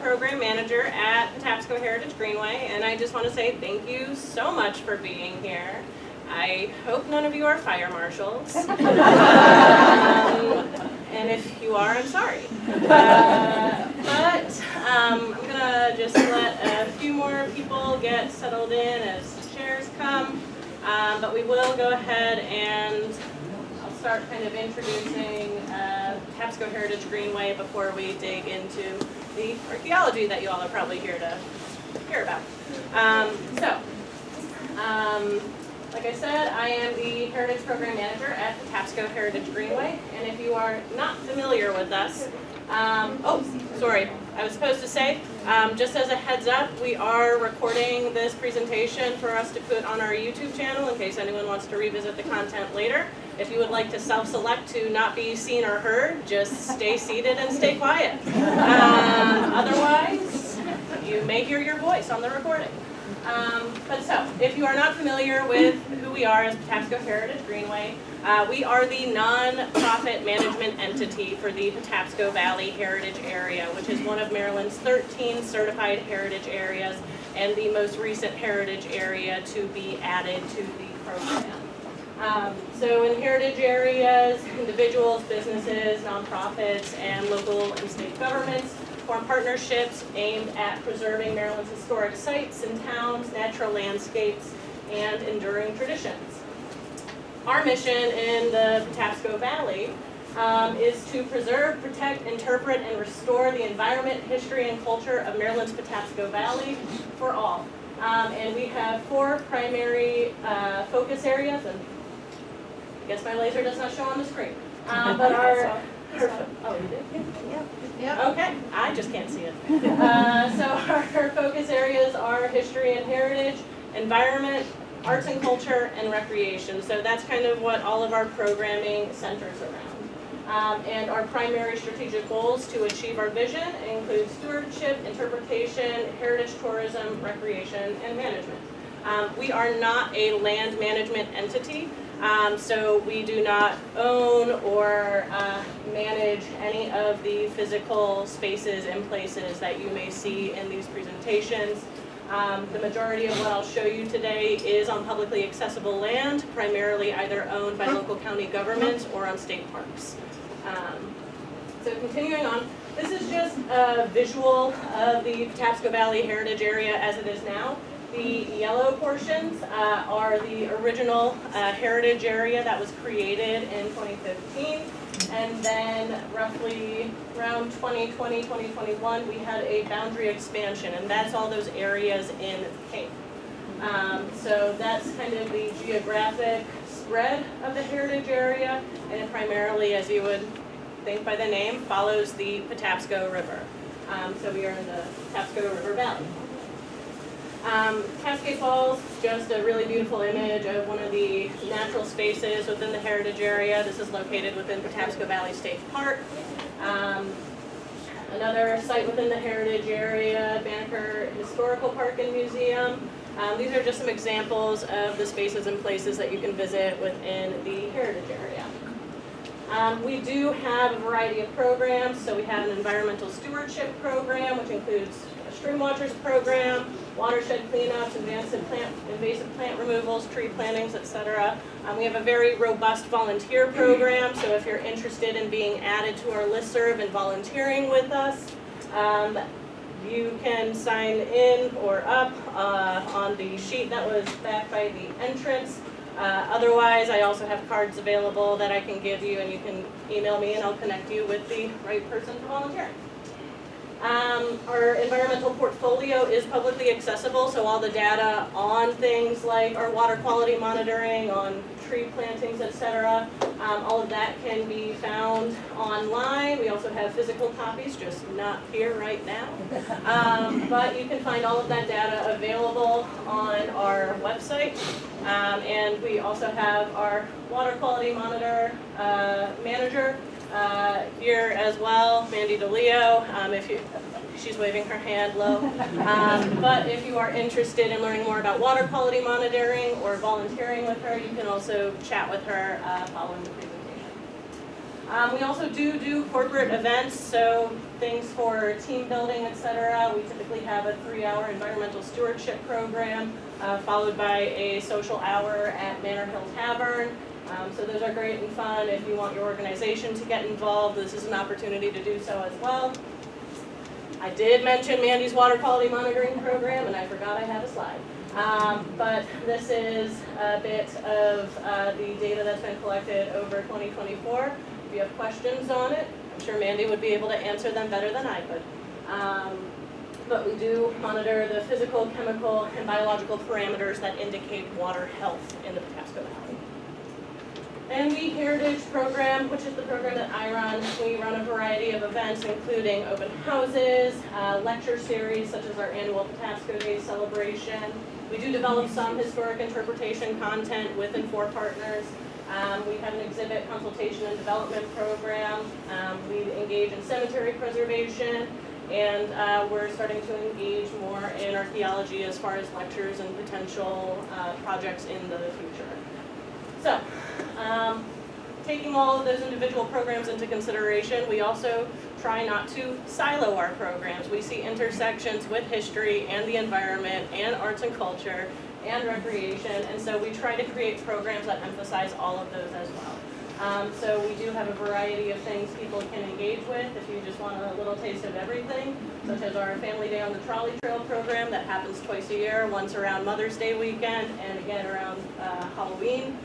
Program Manager at Patapsco Heritage Greenway, and I just want to say thank you so much for being here. I hope none of you are fire marshals, and if you are, I'm sorry. But I'm going to just let a few more people get settled in as chairs come, but we will go ahead and I'll start kind of introducing Patapsco Heritage Greenway before we dig into the archaeology that you all are probably here to hear about. Like I said, I am the Heritage Program Manager at Patapsco Heritage Greenway, and if you are not familiar with us, oh, sorry, I was supposed to say, just as a heads up, we are recording this presentation for us to put on our YouTube channel in case anyone wants to revisit the content later. If you would like to self-select to not be seen or heard, just stay seated and stay quiet. Otherwise, you may hear your voice on the recording. But so, if you are not familiar with who we are as Patapsco Heritage Greenway, we are the non-profit management entity for the Patapsco Valley Heritage Area, which is one of Maryland's 13 certified heritage areas and the most recent heritage area to be added to the program. So in heritage areas, individuals, businesses, nonprofits, and local and state governments form partnerships aimed at preserving Maryland's historic sites and towns, natural landscapes, and enduring traditions. Our mission in the Patapsco Valley is to preserve, protect, interpret, and restore the environment, history, and culture of Maryland's Patapsco Valley for all. And we have 4 primary focus areas, and I guess my laser does not show on the screen. But our oh, you did? Yeah. Okay, I just can't see it. So our focus areas are history and heritage, environment, arts and culture, and recreation. So that's kind of what all of our programming centers around. And our primary strategic goals to achieve our vision include stewardship, interpretation, heritage tourism, recreation, and management. We are not a land management entity. So we do not own or manage any of the physical spaces and places that you may see in these presentations. The majority of what I'll show you today is on publicly accessible land, primarily either owned by local county governments or on state parks. So continuing on, this is just a visual of the Patapsco Valley Heritage Area as it is now. The yellow portions are the original heritage area that was created in 2015. And then roughly around 2020, 2021, we had a boundary expansion, and that's all those areas in pink. So that's kind of the geographic spread of the heritage area, and it primarily, as you would think by the name, follows the Patapsco River. So we are in the Patapsco River Valley. Cascade Falls, just a really beautiful image of one of the natural spaces within the heritage area. This is located within Patapsco Valley State Park. Another site within the heritage area, Banneker Historical Park and Museum. These are just some examples of the spaces and places that you can visit within the heritage area. We do have a variety of programs. So we have an environmental stewardship program, which includes a stream watchers program, watershed cleanups, invasive plant removals, tree plantings, etc. We have a very robust volunteer program, so if you're interested in being added to our listserv and volunteering with us, you can sign in or up on the sheet that was back by the entrance. Otherwise, I also have cards available that I can give you, and you can email me and I'll connect you with the right person for volunteering. Our environmental portfolio is publicly accessible, so all the data on things like our water quality monitoring, on tree plantings, etc., all of that can be found online. We also have physical copies, just not here right now. But you can find all of that data available on our website. And we also have our water quality manager here as well, Mandy DeLeo. She's waving her hand low. But if you are interested in learning more about water quality monitoring or volunteering with her, you can also chat with her following the presentation. We also do corporate events, so things for team building, etc. We typically have a 3-hour environmental stewardship program, followed by a social hour at Manor Hill Tavern. So those are great and fun. If you want your organization to get involved, this is an opportunity to do so as well. I did mention Mandy's water quality monitoring program, and I forgot I had a slide. But this is a bit of the data that's been collected over 2024. If you have questions on it, I'm sure Mandy would be able to answer them better than I could. But we do monitor the physical, chemical, and biological parameters that indicate water health in the Patapsco Valley. And the Heritage Program, which is the program that I run, we run a variety of events, including open houses, lecture series, such as our annual Patapsco Day celebration. We do develop some historic interpretation content with and for partners. We have an exhibit consultation and development program. We engage in cemetery preservation, and we're starting to engage more in archaeology as far as lectures and potential projects in the future. So, taking all of those individual programs into consideration, we also try not to silo our programs. We see intersections with history and the environment and arts and culture and recreation, and so we try to create programs that emphasize all of those as well. So we do have a variety of things people can engage with if you just want a little taste of everything, such as our Family Day on the Trolley Trail program that happens twice a year, once around Mother's Day weekend and again around Halloween.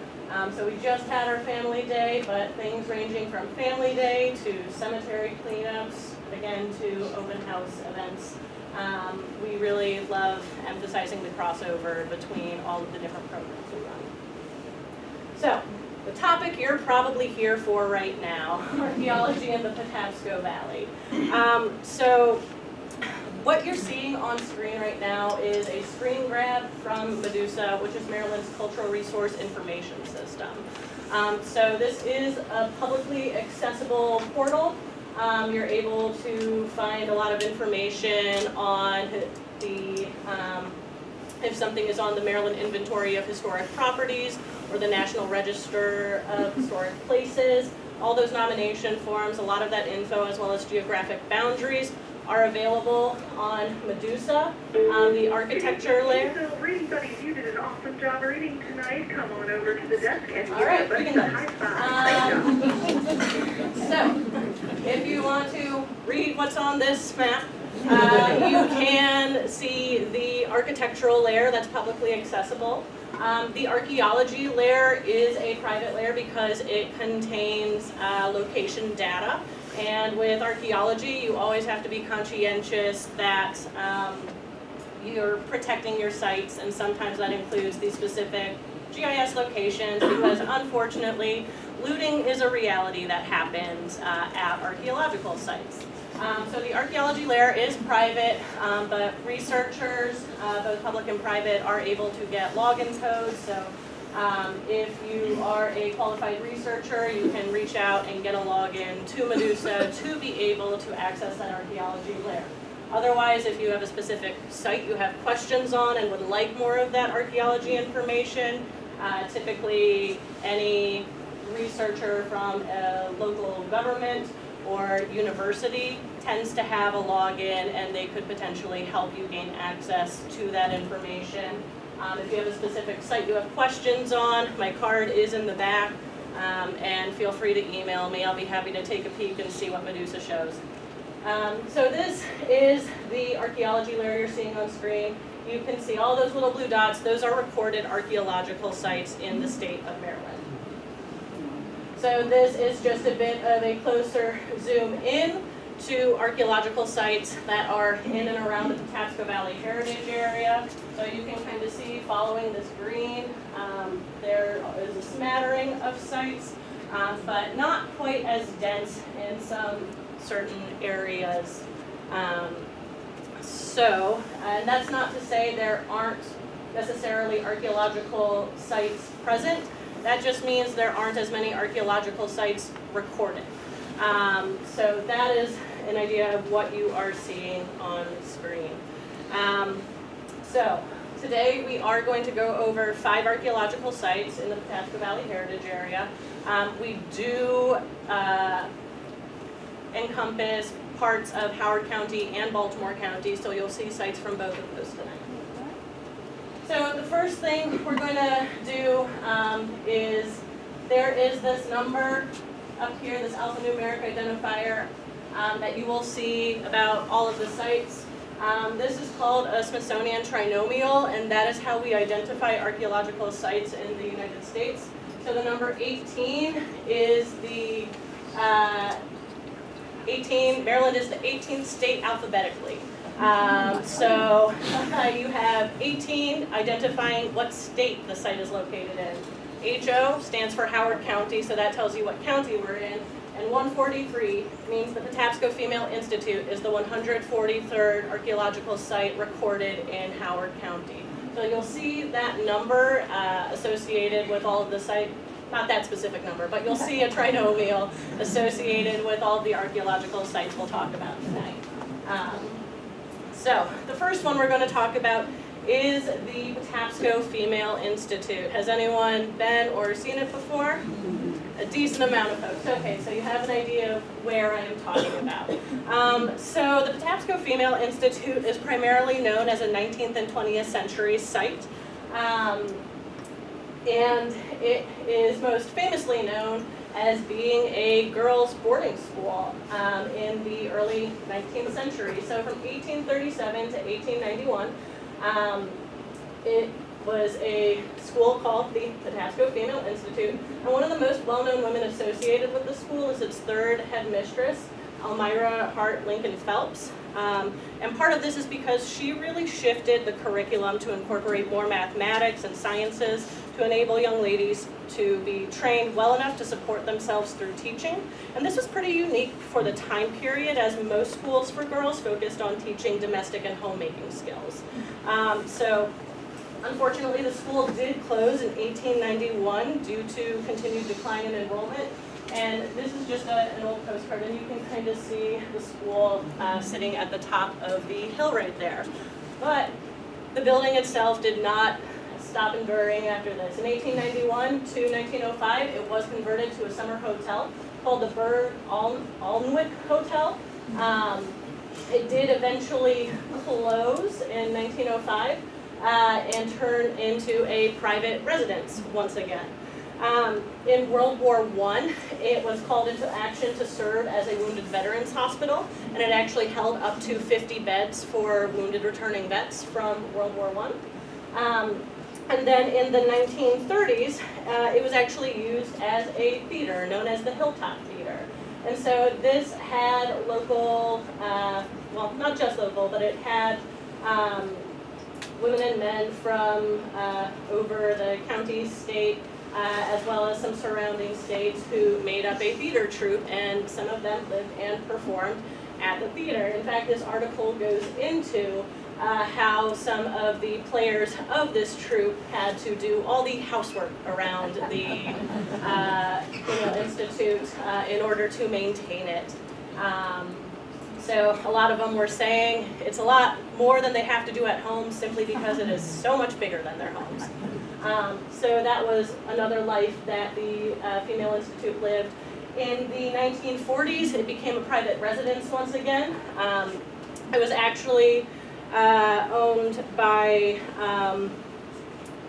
So we just had our Family Day, but things ranging from Family Day to cemetery cleanups, again to open house events. We really love emphasizing the crossover between all of the different programs we run. So, the topic you're probably here for right now, archaeology in the Patapsco Valley. So, what you're seeing on screen right now is a screen grab from Medusa, which is Maryland's Cultural Resource Information System. So this is a publicly accessible portal. You're able to find a lot of information on the if something is on the Maryland Inventory of Historic Properties or the National Register of Historic Places. All those nomination forms, a lot of that info, as well as geographic boundaries, are available on Medusa. The architecture layer. So, reading buddies, you did an awesome job reading tonight. Come on over to the desk and all right, give us a high five. So, if you want to read what's on this map, you can see the architectural layer that's publicly accessible. The archaeology layer is a private layer because it contains location data. And with archaeology, you always have to be conscientious that you're protecting your sites, and sometimes that includes the specific GIS locations, because unfortunately, looting is a reality that happens at archaeological sites. So the archaeology layer is private, but researchers, both public and private, are able to get login codes. So if you are a qualified researcher, you can reach out and get a login to Medusa to be able to access that archaeology layer. Otherwise, if you have a specific site you have questions on and would like more of that archaeology information, typically any researcher from a local government or university tends to have a login, and they could potentially help you gain access to that information. If you have a specific site you have questions on, my card is in the back, and feel free to email me. I'll be happy to take a peek and see what Medusa shows. So this is the archaeology layer you're seeing on screen. You can see all those little blue dots. Those are recorded archaeological sites in the state of Maryland. So this is just a bit of a closer zoom in to archaeological sites that are in and around the Patapsco Valley Heritage Area. So you can kind of see, following this green, there is a smattering of sites, but not quite as dense in some certain areas. And that's not to say there aren't necessarily archaeological sites present. That just means there aren't as many archaeological sites recorded. So that is an idea of what you are seeing on screen. So today we are going to go over 5 archaeological sites in the Patapsco Valley Heritage Area. We do encompass parts of Howard County and Baltimore County, so you'll see sites from both of those tonight. So the first thing we're going to do is there is this number up here, this alphanumeric identifier that you will see about all of the sites. This is called a Smithsonian trinomial, and that is how we identify archaeological sites in the United States. So the number 18 is the Maryland is the 18th state alphabetically. So you have 18 identifying what state the site is located in. HO stands for Howard County, so that tells you what county we're in. And 143 means the Patapsco Female Institute is the 143rd archaeological site recorded in Howard County. So you'll see that number associated with all of the sites. Not that specific number, but you'll see a trinomial associated with all the archaeological sites we'll talk about tonight. So the first one we're going to talk about is the Patapsco Female Institute. Has anyone been or seen it before? A decent amount of folks. Okay, so you have an idea of where I am talking about. So the Patapsco Female Institute is primarily known as a 19th and 20th century site. And it is most famously known as being a girls' boarding school in the early 19th century. So from 1837 to 1891, it was a school called the Patapsco Female Institute. And one of the most well-known women associated with the school is its third headmistress, Elmira Hart Lincoln Phelps. And part of this is because she really shifted the curriculum to incorporate more mathematics and sciences to enable young ladies to be trained well enough to support themselves through teaching. And this was pretty unique for the time period, as most schools for girls focused on teaching domestic and homemaking skills. So unfortunately, the school did close in 1891 due to continued decline in enrollment. And this is just an old postcard, and you can kind of see the school sitting at the top of the hill right there. But the building itself did not stop enduring after this. In 1891 to 1905, it was converted to a summer hotel called the Burr Alnwick Hotel. It did eventually close in 1905 and turn into a private residence once again. In World War I, it was called into action to serve as a wounded veterans hospital, and it actually held up to 50 beds for wounded returning vets from World War I. And then in the 1930s, it was actually used as a theater known as the Hilltop Theater. And so this had local, well, not just local, but it had women and men from over the county, state, as well as some surrounding states who made up a theater troupe, and some of them lived and performed at the theater. In fact, this article goes into how some of the players of this troupe had to do all the housework around the Institute in order to maintain it. So a lot of them were saying it's a lot more than they have to do at home simply because it is so much bigger than their homes. So that was another life that the Female Institute lived. In the 1940s, it became a private residence once again. It was actually owned by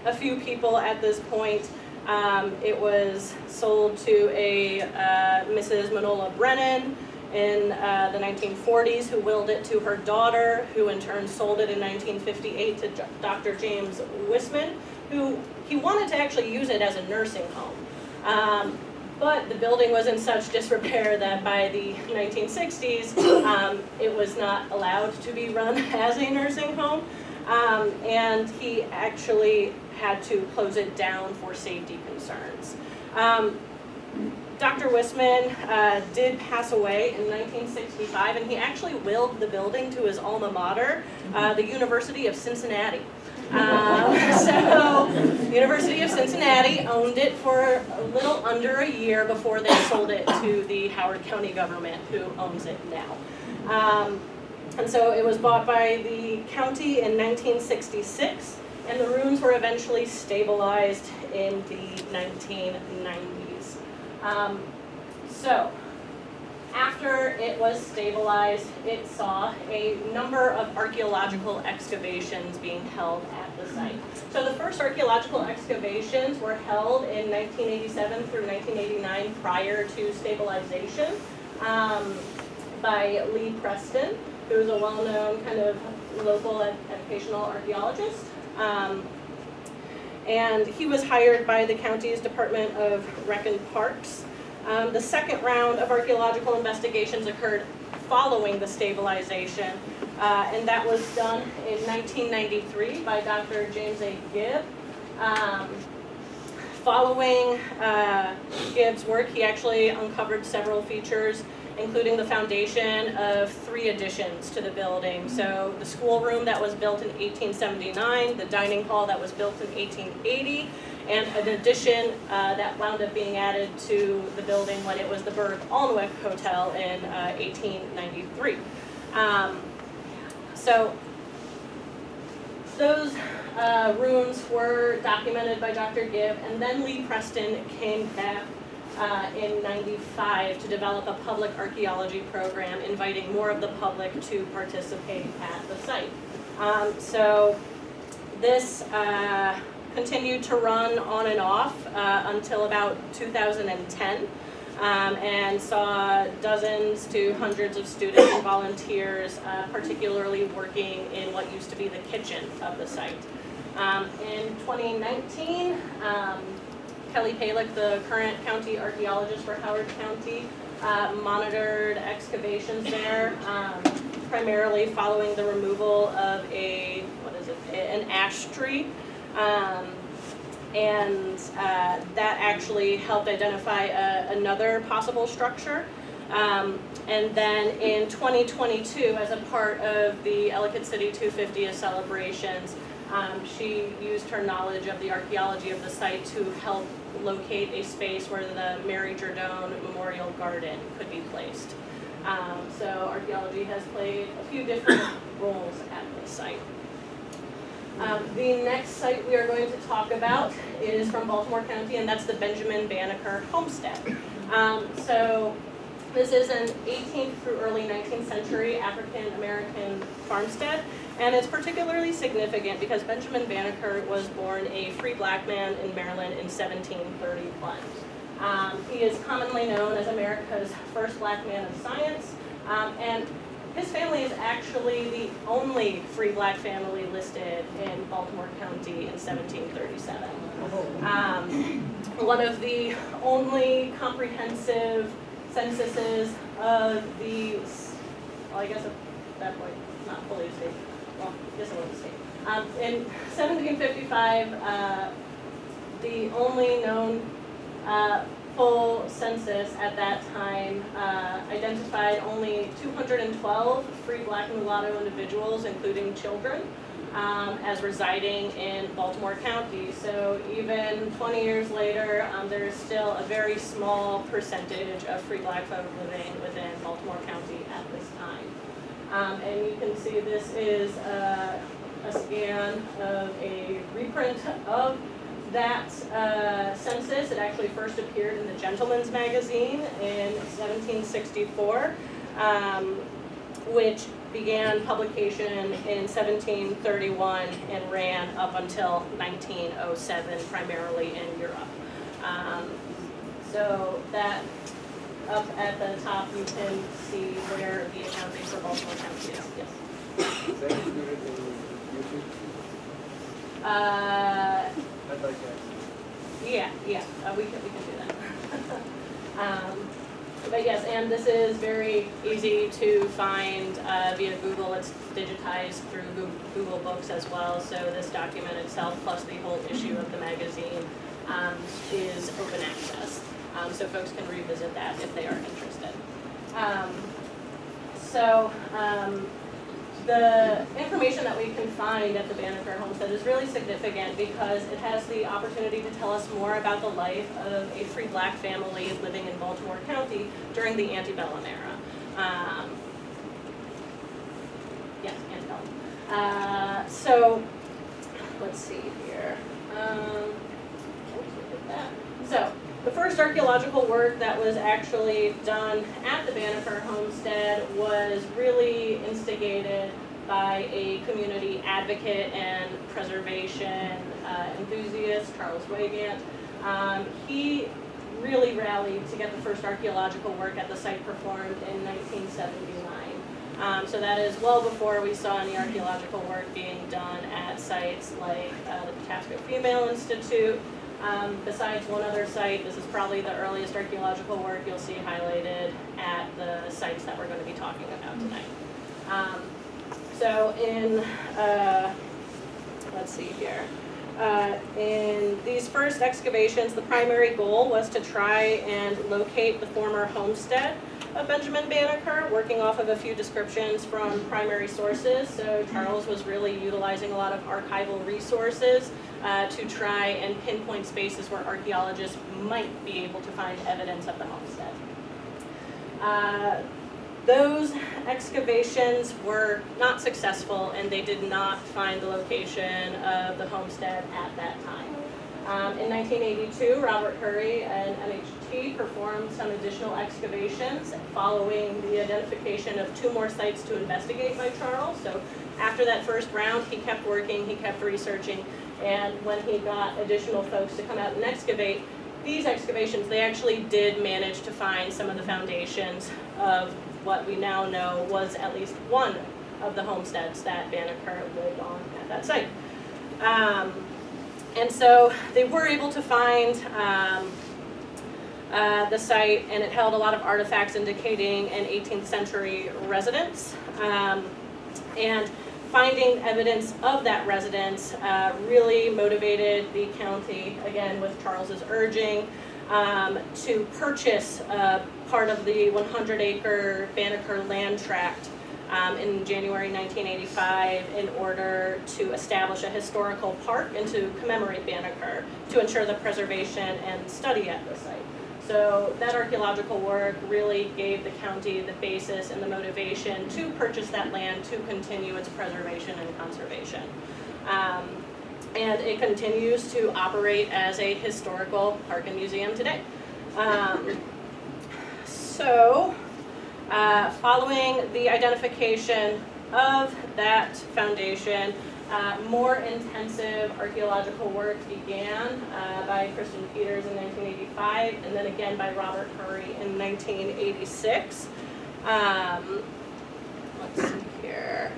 a few people at this point. It was sold to a Mrs. Manola Brennan in the 1940s, who willed it to her daughter, who in turn sold it in 1958 to Dr. James Wisman, who he wanted to actually use it as a nursing home. But the building was in such disrepair that by the 1960s, it was not allowed to be run as a nursing home, and he actually had to close it down for safety concerns. Dr. Wisman did pass away in 1965, and he actually willed the building to his alma mater, the University of Cincinnati. So, University of Cincinnati owned it for a little under a year before they sold it to the Howard County government, who owns it now. And so it was bought by the county in 1966, And the ruins were eventually stabilized in the 1990s. So, after it was stabilized, it saw a number of archaeological excavations being held at the site. So the first archaeological excavations were held in 1987 through 1989 prior to stabilization by Lee Preston, who is a well-known kind of local educational archaeologist. And he was hired by the county's Department of Rec and Parks. The second round of archaeological investigations occurred following the stabilization, and that was done in 1993 by Dr. James A. Gibb. Following Gibb's work, he actually uncovered several features, including the foundation of 3 additions to the building. So the schoolroom that was built in 1879, the dining hall that was built in 1880, and an addition that wound up being added to the building when it was the Berg Alnwick Hotel in 1893. So those ruins were documented by Dr. Gibb, and then Lee Preston came back in '95 to develop a public archaeology program, inviting more of the public to participate at the site. So this continued to run on and off until about 2010, and saw dozens to hundreds of students and volunteers, particularly working in what used to be the kitchen of the site. In 2019, Kelly Palick, the current county archaeologist for Howard County, monitored excavations there, primarily following the removal of an ash tree. And that actually helped identify another possible structure. And then in 2022, as a part of the Ellicott City 250th celebrations, she used her knowledge of the archaeology of the site to help locate a space where the Mary Jordone Memorial Garden could be placed. So archaeology has played a few different roles at the site. The next site we are going to talk about is from Baltimore County, and that's the Benjamin Banneker Homestead. So this is an 18th through early 19th century African-American farmstead, and it's particularly significant because Benjamin Banneker was born a free black man in Maryland in 1731. He is commonly known as America's first black man of science, and his family is actually the only free black family listed in Baltimore County in 1737. One of the only comprehensive censuses of the, well, I guess at that point, not fully a state, well, I guess it was a state. In 1755, the only known full census at that time identified only 212 free black and mulatto individuals, including children, as residing in Baltimore County. So even 20 years later, there is still a very small percentage of free black folk living within Baltimore County at this time. And you can see this is a scan of a reprint of that census. It actually first appeared in the Gentleman's Magazine in 1764, which began publication in 1731 and ran up until 1907, primarily in Europe. So that up at the top, you can see where the accounting for Baltimore County is. Yes. Is that included in YouTube? I'd like that. Yeah, we can do that. But yes, and this is very easy to find via Google. It's digitized through Google Books as well. So this document itself, plus the whole issue of the magazine, is open access. So folks can revisit that if they are interested. The information that we can find at the Banneker Homestead is really significant because it has the opportunity to tell us more about the life of a free black family living in Baltimore County during the antebellum era. Yes, antebellum. So let's see here. So, the first archaeological work that was actually done at the Banneker homestead was really instigated by a community advocate and preservation enthusiast, Charles Wygant. He really rallied to get the first archaeological work at the site performed in 1979. So that is well before we saw any archaeological work being done at sites like the Patapsco Female Institute. Besides one other site, this is probably the earliest archaeological work you'll see highlighted at the sites that we're going to be talking about tonight. So in, let's see here. In these first excavations, the primary goal was to try and locate the former homestead of Benjamin Banneker, working off of a few descriptions from primary sources. So Charles was really utilizing a lot of archival resources to try and pinpoint spaces where archaeologists might be able to find evidence of the homestead. Those excavations were not successful, and they did not find the location of the homestead at that time. In 1982, Robert Curry and MHT performed some additional excavations following the identification of 2 more sites to investigate by Charles. So after that first round, he kept working, he kept researching, and when he got additional folks to come out and excavate, these excavations, they actually did manage to find some of the foundations of what we now know was at least one of the homesteads that Banneker lived on at that site. And so they were able to find the site, and it held a lot of artifacts indicating an 18th century residence. And finding evidence of that residence really motivated the county, again with Charles's urging, to purchase part of the 100-acre Banneker land tract in January 1985 in order to establish a historical park and to commemorate Banneker, to ensure the preservation and study at the site. So that archaeological work really gave the county the basis and the motivation to purchase that land to continue its preservation and conservation. And it continues to operate as a historical park and museum today. Following the identification of that foundation, more intensive archaeological work began by Kristen Peters in 1985, and then again by Robert Curry in 1986. Let's see here.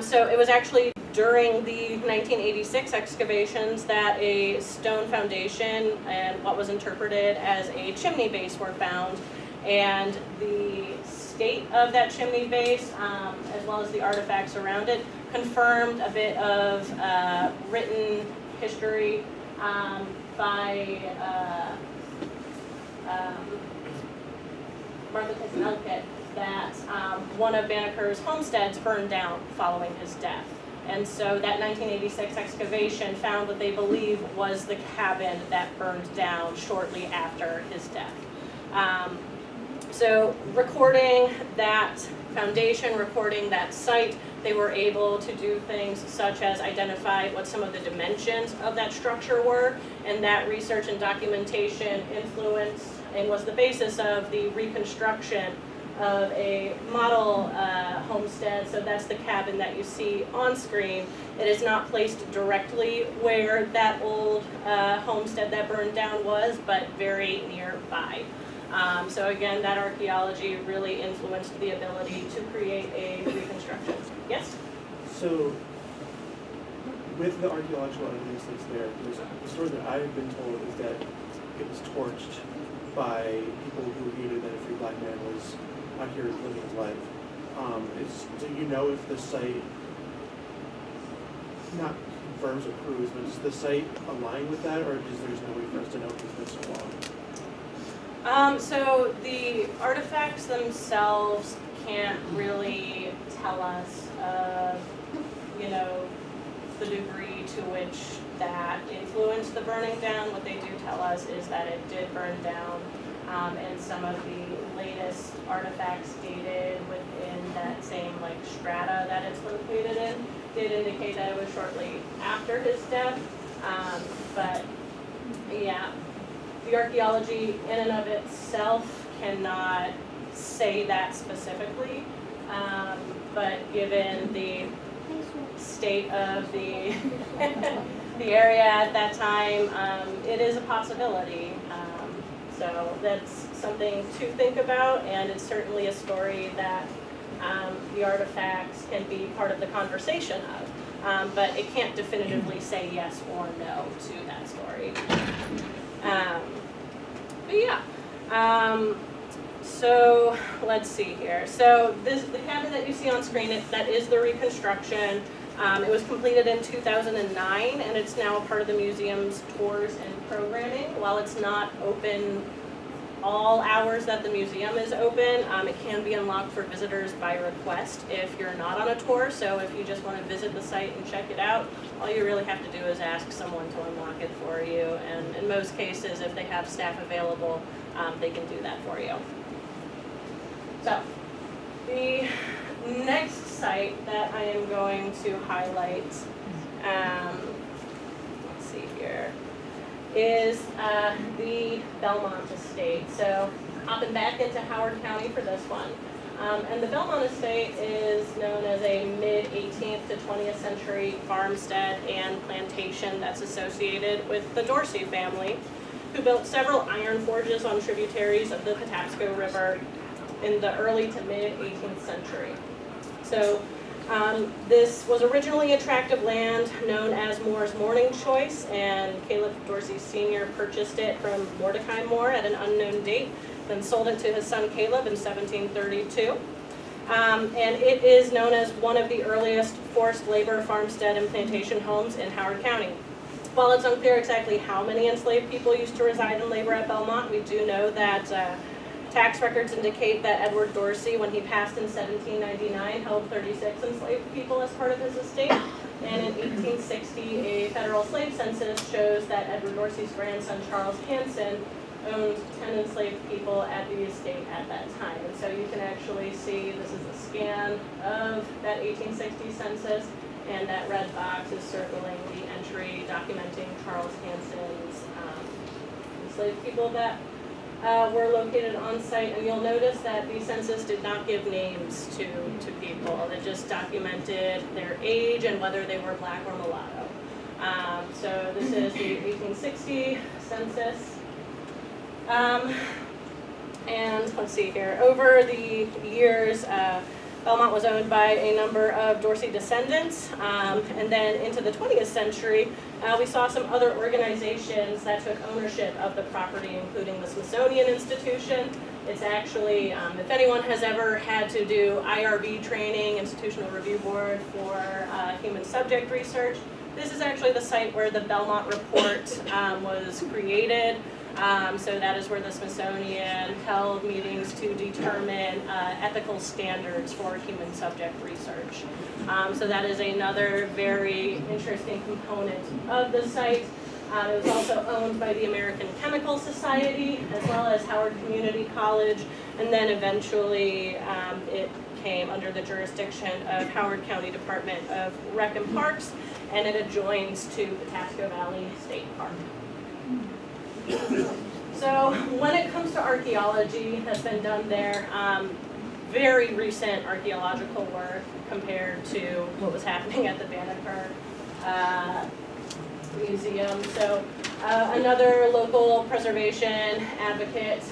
So it was actually during the 1986 excavations that a stone foundation and what was interpreted as a chimney base were found, and the state of that chimney base, as well as the artifacts around it, confirmed a bit of written history by Martha Elkett that one of Banneker's homesteads burned down following his death. And so that 1986 excavation found what they believe was the cabin that burned down shortly after his death. So recording that foundation, recording that site, they were able to do things such as identify what some of the dimensions of that structure were, and that research and documentation influenced and was the basis of the reconstruction of a model homestead. So that's the cabin that you see on screen. It is not placed directly where that old homestead that burned down was, but very nearby. So again, that archaeology really influenced the ability to create a reconstruction. Yes? So, with the archaeological evidence that's there, the story that I've been told is that it was torched by people who hated that a free black man was out here living his life. Do you know if the site not confirms or proves, but does the site align with that, or is there's no way for us to know if it's been so long? So the artifacts themselves can't really tell us, the degree to which that influenced the burning down. What they do tell us is that it did burn down, and some of the latest artifacts dated within that same strata that it's located in did indicate that it was shortly after his death, but yeah, the archaeology in and of itself cannot say that specifically, but given the state of the the area at that time, it is a possibility. So that's something to think about, and it's certainly a story that the artifacts can be part of the conversation of, but it can't definitively say yes or no to that story. But yeah, so let's see here. So the cabin that you see on screen, that is the reconstruction. It was completed in 2009, and it's now a part of the museum's tours and programming. While it's not open all hours that the museum is open, it can be unlocked for visitors by request if you're not on a tour. So if you just want to visit the site and check it out, all you really have to do is ask someone to unlock it for you. And in most cases, if they have staff available, they can do that for you. So the next site that I am going to highlight, let's see here, is the Belmont Estate. So hopping back into Howard County for this one. And the Belmont Estate is known as a mid-18th to 20th century farmstead and plantation that's associated with the Dorsey family, who built several iron forges on tributaries of the Patapsco River in the early to mid-18th century. So this was originally a tract of land known as Moore's Morning Choice, and Caleb Dorsey Sr. purchased it from Mordecai Moore at an unknown date, then sold it to his son Caleb in 1732. And it is known as one of the earliest forced labor farmstead and plantation homes in Howard County. While it's unclear exactly how many enslaved people used to reside and labor at Belmont, we do know that tax records indicate that Edward Dorsey, when he passed in 1799, held 36 enslaved people as part of his estate. And in 1860, a federal slave census shows that Edward Dorsey's grandson, Charles Hanson, owned 10 enslaved people at the estate at that time. And so you can actually see, this is a scan of that 1860 census, and that red box is circling the entry documenting Charles Hanson's enslaved people that were located on site. And you'll notice that the census did not give names to people. It just documented their age and whether they were black or mulatto. So this is the 1860 census. And let's see here, over the years, Belmont was owned by a number of Dorsey descendants, and then into the 20th century, we saw some other organizations that took ownership of the property, including the Smithsonian Institution. It's actually, if anyone has ever had to do IRB training, Institutional Review Board, for human subject research, this is actually the site where the Belmont Report was created. So that is where the Smithsonian held meetings to determine ethical standards for human subject research. So that is another very interesting component of the site. It was also owned by the American Chemical Society, as well as Howard Community College, and then eventually it came under the jurisdiction of Howard County Department of Rec and Parks, and it adjoins to Patapsco Valley State Park. So when it comes to archaeology that's been done there, very recent archaeological work compared to what was happening at the Banneker Museum. So another local preservation advocate,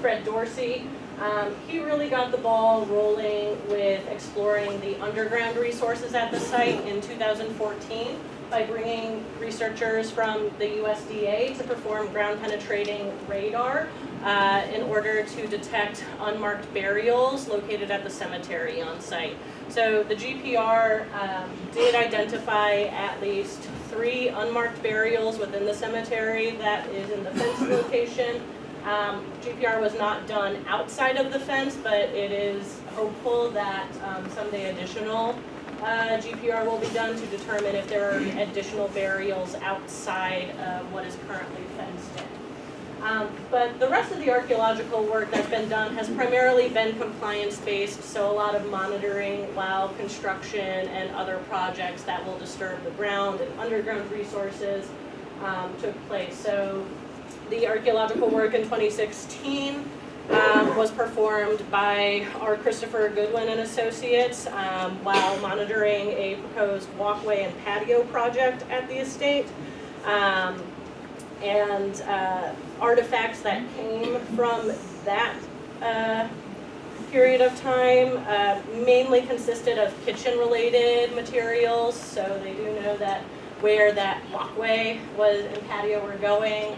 Fred Dorsey, he really got the ball rolling with exploring the underground resources at the site in 2014 by bringing researchers from the USDA to perform ground-penetrating radar in order to detect unmarked burials located at the cemetery on site. So the GPR did identify at least 3 unmarked burials within the cemetery that is in the fence location. GPR was not done outside of the fence, but it is hopeful that someday additional GPR will be done to determine if there are additional burials outside of what is currently fenced in. But the rest of the archaeological work that's been done has primarily been compliance-based, so a lot of monitoring while construction and other projects that will disturb the ground and underground resources took place. So the archaeological work in 2016 was performed by our Christopher Goodwin and Associates while monitoring a proposed walkway and patio project at the estate. And artifacts that came from that period of time mainly consisted of kitchen-related materials. So they do know that where that walkway was and patio were going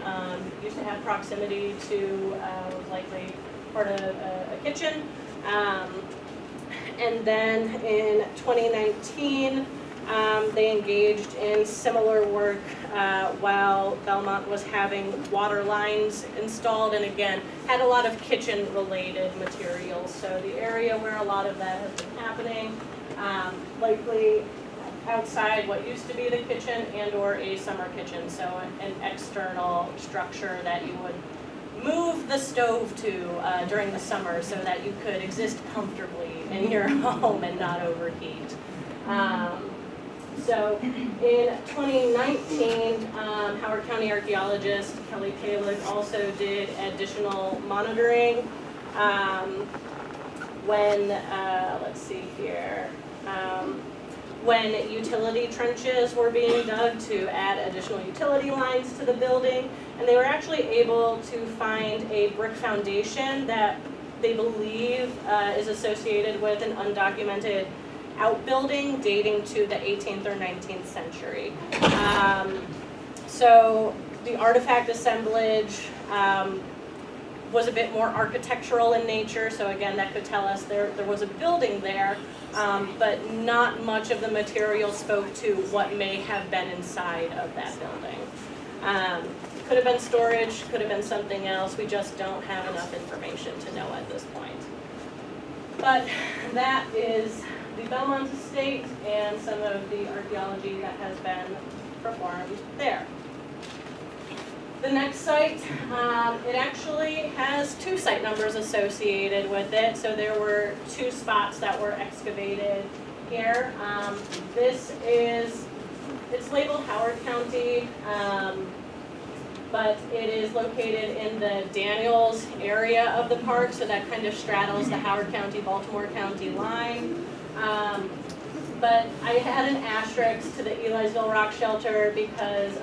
used to have proximity to was likely part of a kitchen. And then in 2019, they engaged in similar work while Belmont was having water lines installed, and again, had a lot of kitchen-related materials. So the area where a lot of that has been happening, likely outside what used to be the kitchen and or a summer kitchen, so an external structure that you would move the stove to during the summer so that you could exist comfortably in your home and not overheat. So in 2019, Howard County archaeologist Kelly Cools also did additional monitoring when, let's see here, when utility trenches were being dug to add additional utility lines to the building, and they were actually able to find a brick foundation that they believe is associated with an undocumented outbuilding dating to the 18th or 19th century. So the artifact assemblage was a bit more architectural in nature, so again, that could tell us there was a building there, but not much of the material spoke to what may have been inside of that building. Could have been storage, could have been something else, we just don't have enough information to know at this point. But that is the Belmont estate and some of the archaeology that has been performed there. The next site, it actually has two site numbers associated with it. So there were two spots that were excavated here. It's labeled Howard County, but it is located in the Daniels area of the park, so that kind of straddles the Howard County, Baltimore County line. But I had an asterisk to the Elysville Rock Shelter because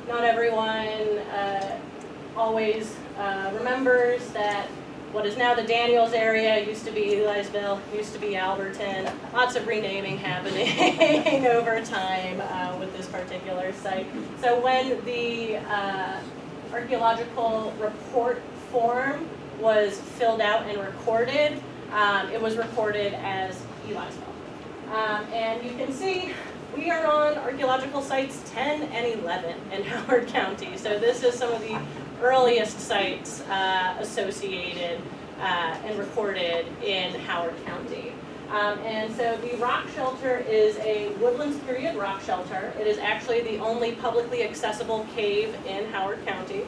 not everyone always remembers that what is now the Daniels area used to be Elysville, used to be Alberton. Lots of renaming happening over time with this particular site. So when the archaeological report form was filled out and recorded, it was recorded as Elysville. And you can see we are on archaeological sites 10 and 11 in Howard County. So this is some of the earliest sites associated and recorded in Howard County. And so the rock shelter is a woodlands period rock shelter. It is actually the only publicly accessible cave in Howard County.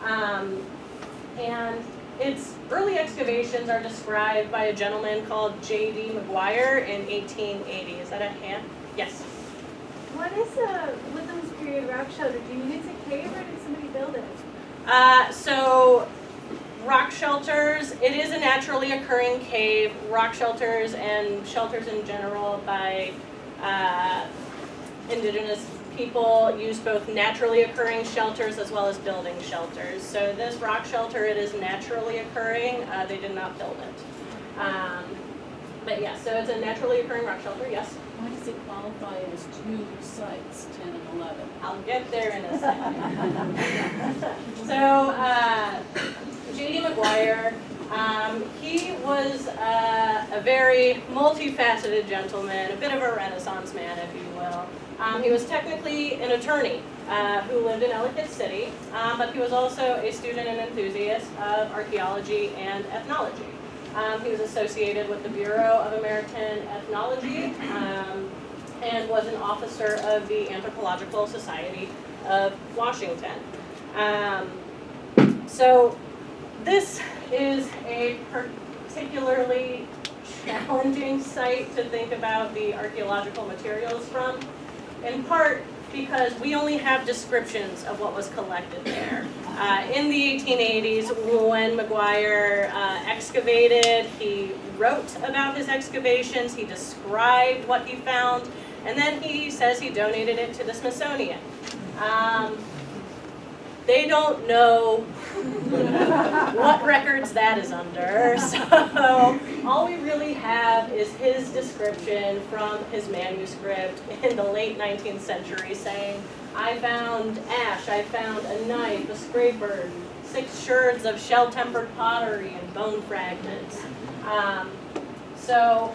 And its early excavations are described by a gentleman called J.D. McGuire in 1880. Is that a hand? Yes. What is a woodlands period rock shelter? Do you mean it's a cave or did somebody build it? So rock shelters, it is a naturally occurring cave. Rock shelters and shelters in general by indigenous people use both naturally occurring shelters as well as building shelters. So this rock shelter, it is naturally occurring. They did not build it. But yeah, so it's a naturally occurring rock shelter, yes. Why does it qualify as two sites, 10 and 11? I'll get there in a second. So, J.D. McGuire, he was a very multifaceted gentleman, a bit of a Renaissance man, if you will. He was technically an attorney who lived in Ellicott City, but he was also a student and enthusiast of archaeology and ethnology. He was associated with the Bureau of American Ethnology and was an officer of the Anthropological Society of Washington. So this is a particularly challenging site to think about the archaeological materials from, in part because we only have descriptions of what was collected there. In the 1880s, when McGuire excavated, he wrote about his excavations, he described what he found, and then he says he donated it to the Smithsonian. They don't know what records that is under, so all we really have is his description from his manuscript in the late 19th century saying, I found ash, I found a knife, a scraper, 6 sherds of shell-tempered pottery and bone fragments. So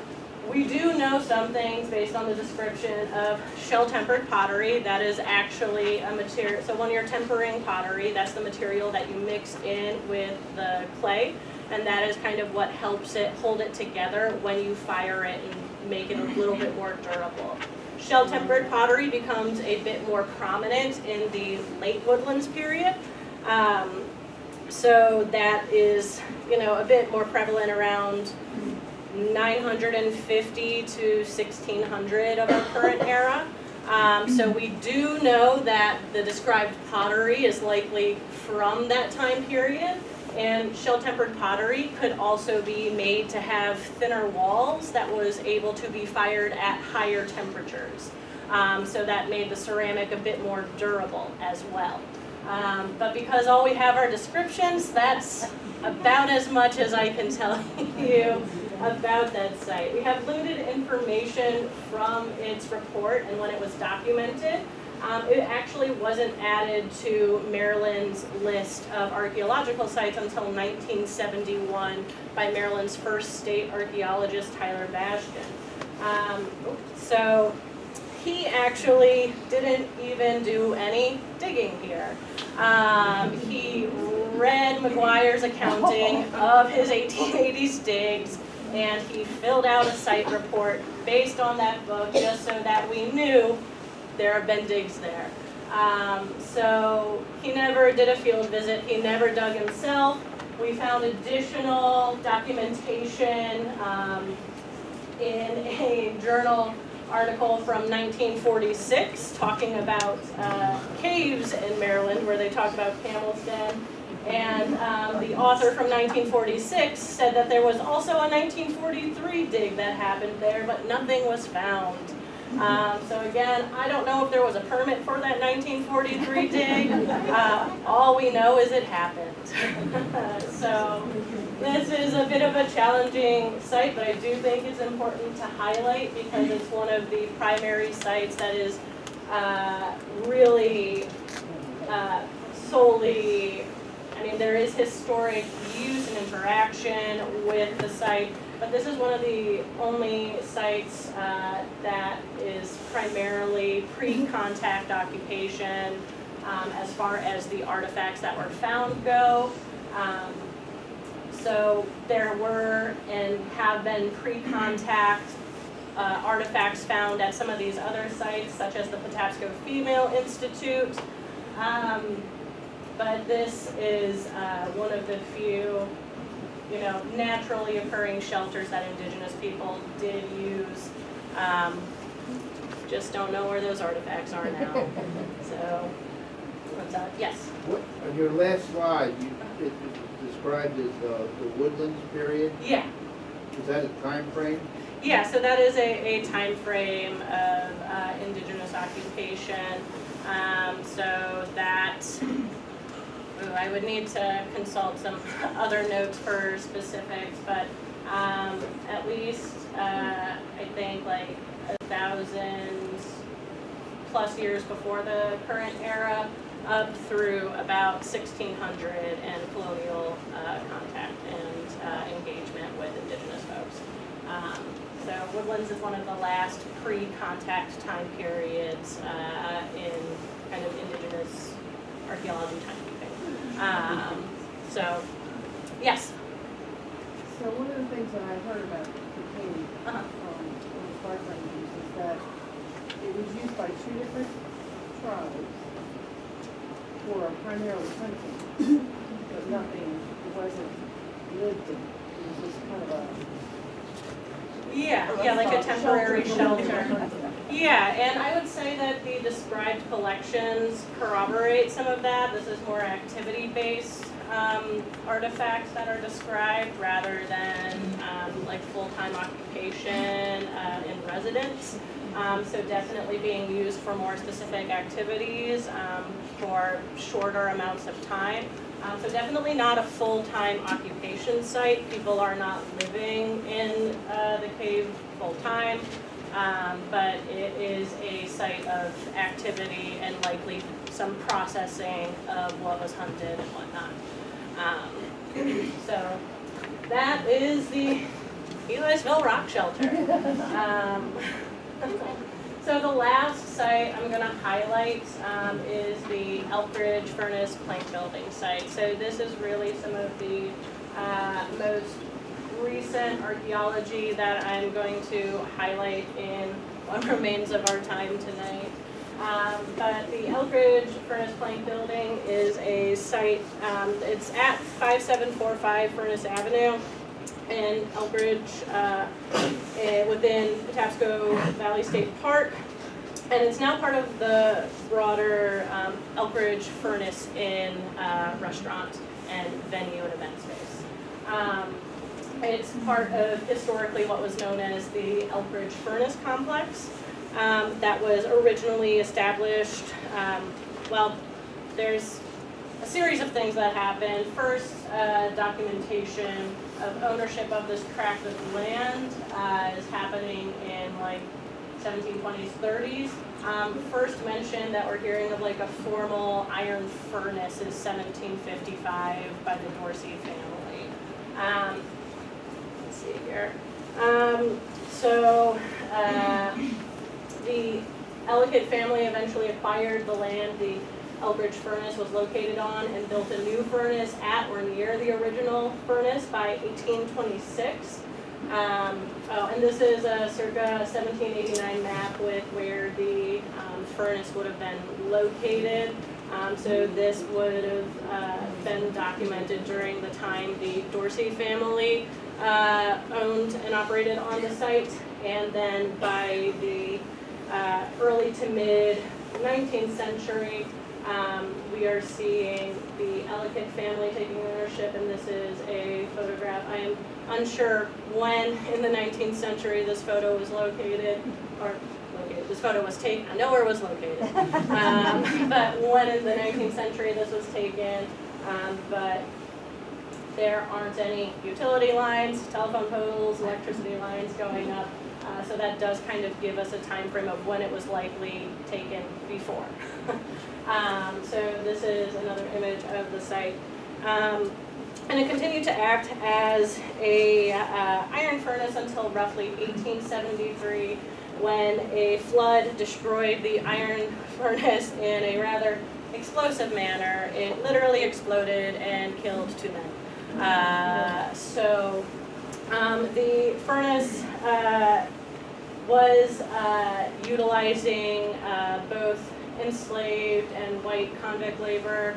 we do know some things based on the description of shell-tempered pottery. That is actually a material, so when you're tempering pottery, that's the material that you mix in with the clay, and that is kind of what helps it hold it together when you fire it and make it a little bit more durable. Shell-tempered pottery becomes a bit more prominent in the late Woodlands period. So that is, a bit more prevalent around 950 to 1600 of our current era. So we do know that the described pottery is likely from that time period, and shell-tempered pottery could also be made to have thinner walls that was able to be fired at higher temperatures. So that made the ceramic a bit more durable as well. But because all we have are descriptions, that's about as much as I can tell you about that site. We have limited information from its report and when it was documented. It actually wasn't added to Maryland's list of archaeological sites until 1971 by Maryland's first state archaeologist, Tyler Bashkin. So he actually didn't even do any digging here. He read McGuire's accounting of his 1880s digs, and he filled out a site report based on that book just so that we knew there have been digs there. So he never did a field visit, he never dug himself. We found additional documentation in a journal article from 1946 talking about caves in Maryland where they talk about Camel's Den. And the author from 1946 said that there was also a 1943 dig that happened there, but nothing was found. So again, I don't know if there was a permit for that 1943 dig. All we know is it happened. So this is a bit of a challenging site, but I do think it's important to highlight because it's one of the primary sites that is really solely, there is historic use and interaction with the site, but this is one of the only sites that is primarily pre-contact occupation as far as the artifacts that were found go. So there were and have been pre-contact artifacts found at some of these other sites, such as the Patapsco Female Institute. But this is one of the few, naturally occurring shelters that Indigenous people did use. Just don't know where those artifacts are now. So, what's that? Yes? On your last slide, it described as the Woodlands period. Yeah. Is that a time frame? Yeah, so that is a time frame of Indigenous occupation. So that, I would need to consult some other notes for specifics, but at least I think like 1,000 plus years before the current era, up through about 1600 and colonial contact and engagement with Indigenous folks. So Woodlands is one of the last pre-contact time periods in kind of Indigenous archaeology timekeeping. So, yes? So one of the things that I heard about the cave from the Clark Rangers is that it was used by 2 different tribes for primarily hunting. But nothing, it wasn't lived in, it was just kind of a. Yeah, like a temporary shelter. Yeah. Yeah, and I would say that the described collections corroborate some of that. This is more activity-based artifacts that are described rather than like full-time occupation in residence. So definitely being used for more specific activities for shorter amounts of time. So definitely not a full-time occupation site. People are not living in the cave full-time, but it is a site of activity and likely some processing of what was hunted and whatnot. So that is the Eli'sville Rock Shelter. So the last site I'm going to highlight is the Elkridge Furnace Plank Building site. So this is really some of the most recent archaeology that I'm going to highlight in what remains of our time tonight. But the Elkridge Furnace Plank Building is a site, it's at 5745 Furnace Avenue in Elkridge, within Patapsco Valley State Park. And it's now part of the broader Elkridge Furnace Inn restaurant and venue and event space. It's part of historically what was known as the Elkridge Furnace Complex. That was originally established, well, there's a series of things that happened. First, documentation of ownership of this tract of land is happening in like 1720s, 30s. First mention that we're hearing of like a formal iron furnace is 1755 by the Dorsey family. Let's see here. The Ellicott family eventually acquired the land the Elkridge furnace was located on and built a new furnace at or near the original furnace by 1826. And this is a circa 1789 map with where the furnace would have been located. So this would have been documented during the time the Dorsey family owned and operated on the site, and then by the early to mid 19th century, we are seeing the Ellicott family taking ownership, and this is a photograph. I am unsure when in the 19th century this photo was located, this photo was taken. I know where it was located, but when in the 19th century this was taken, but there aren't any utility lines, telephone poles, electricity lines going up. So that does kind of give us a time frame of when it was likely taken before. So this is another image of the site. And it continued to act as a iron furnace until roughly 1873, when a flood destroyed the iron furnace in a rather explosive manner. It literally exploded and killed 2 men. The furnace was utilizing both enslaved and white convict labor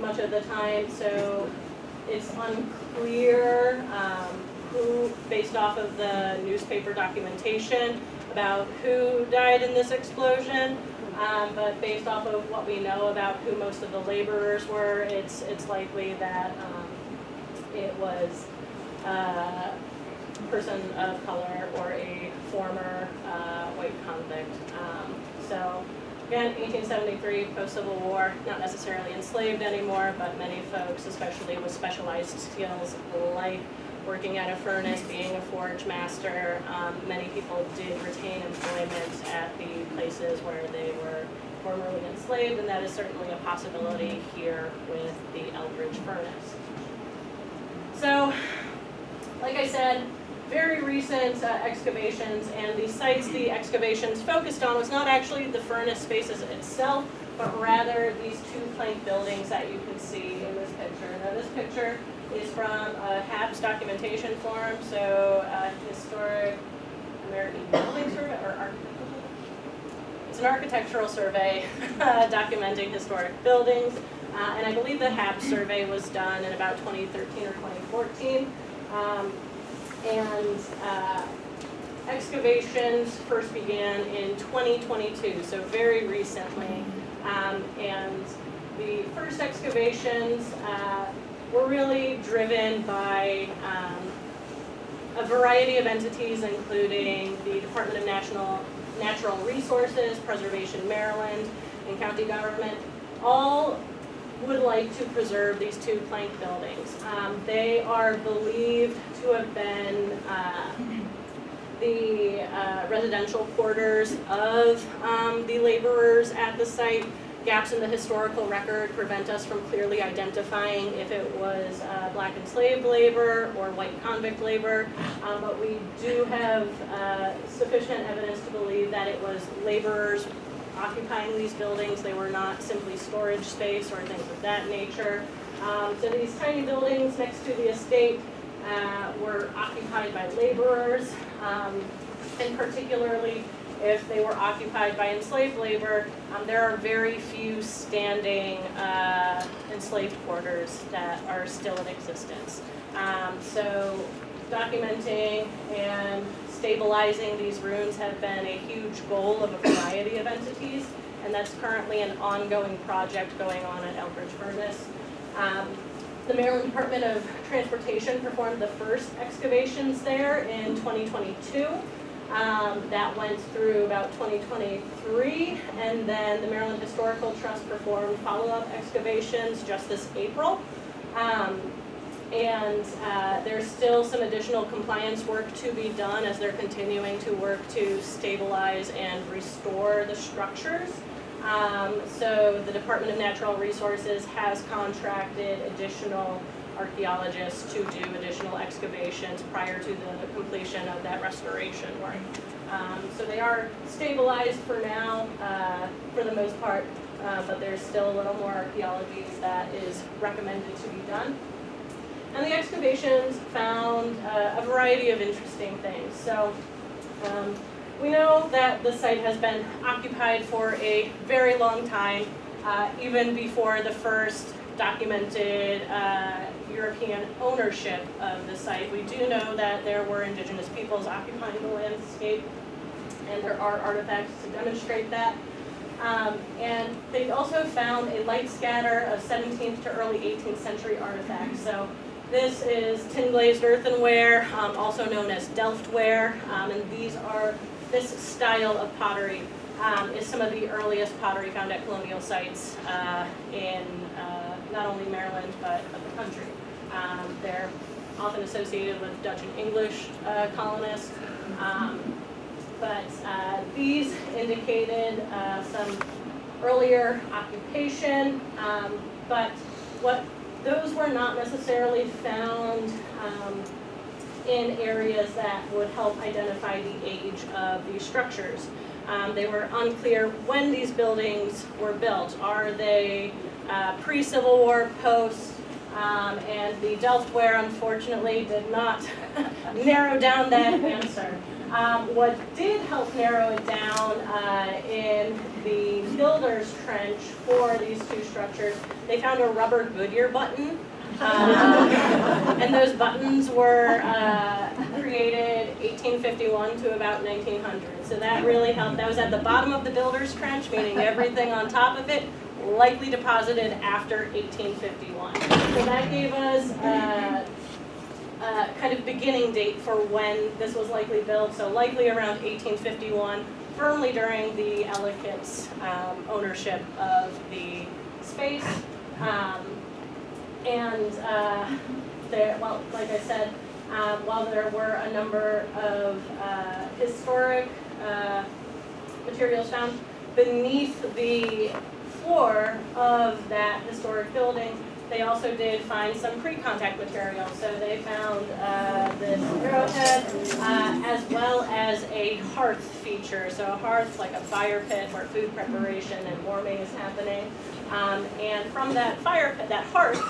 much of the time, so it's unclear who, based off of the newspaper documentation about who died in this explosion, but based off of what we know about who most of the laborers were, it's likely that it was a person of color or a former white convict. So again, 1873, post-Civil War, not necessarily enslaved anymore, but many folks, especially with specialized skills like working at a furnace, being a forge master, many people did retain employment at the places where they were formerly enslaved, and that is certainly a possibility here with the Elkridge furnace. So, like I said, very recent excavations, and the sites the excavations focused on was not actually the furnace spaces itself, but rather these 2 plank buildings that you can see in this picture. Now this picture is from a HABS documentation form, so Historic American Building Survey, or Architectural Survey? It's an architectural survey documenting historic buildings. And I believe the HAB survey was done in about 2013 or 2014. Excavations first began in 2022, so very recently. And the first excavations were really driven by a variety of entities, including the Department of Natural Resources, Preservation Maryland, and county government. All would like to preserve these two plank buildings. They are believed to have been the residential quarters of the laborers at the site. Gaps in the historical record prevent us from clearly identifying if it was black enslaved labor or white convict labor, but we do have sufficient evidence to believe that it was laborers occupying these buildings. They were not simply storage space or things of that nature. So these tiny buildings next to the estate were occupied by laborers, and particularly if they were occupied by enslaved labor, there are very few standing enslaved quarters that are still in existence. So documenting and stabilizing these ruins have been a huge goal of a variety of entities, and that's currently an ongoing project going on at Elbridge Furnace. The Maryland Department of Transportation performed the first excavations there in 2022. That went through about 2023, and then the Maryland Historical Trust performed follow-up excavations just this April. There's still some additional compliance work to be done as they're continuing to work to stabilize and restore the structures. So the Department of Natural Resources has contracted additional archaeologists to do additional excavations prior to the completion of that restoration work. So they are stabilized for now, for the most part, but there's still a little more archaeology that is recommended to be done. And the excavations found a variety of interesting things. So we know that the site has been occupied for a very long time, even before the first documented European ownership of the site. We do know that there were indigenous peoples occupying the landscape, and there are artifacts to demonstrate that. And they also found a light scatter of 17th to early 18th century artifacts. So this is tin glazed earthenware, also known as Delftware, and this style of pottery is some of the earliest pottery found at colonial sites in not only Maryland but of the country. They're often associated with Dutch and English colonists, but these indicated some earlier occupation, but those were not necessarily found in areas that would help identify the age of these structures. They were unclear when these buildings were built. Are they pre-Civil War, post? And the Delftware, unfortunately, did not narrow down that answer. What did help narrow it down in the builder's trench for these two structures, they found a rubber Goodyear button. And those buttons were created 1851 to about 1900. So that really helped. That was at the bottom of the builder's trench, meaning everything on top of it likely deposited after 1851. So that gave us kind of beginning date for when this was likely built, so likely around 1851, firmly during the Ellicott's ownership of the space. Well, like I said, while there were a number of historic materials found beneath the floor of that historic building, they also did find some pre-contact material. So they found this arrowhead as well as a hearth feature. So a hearth, like a fire pit where food preparation and warming is happening. And from that fire pit, that hearth,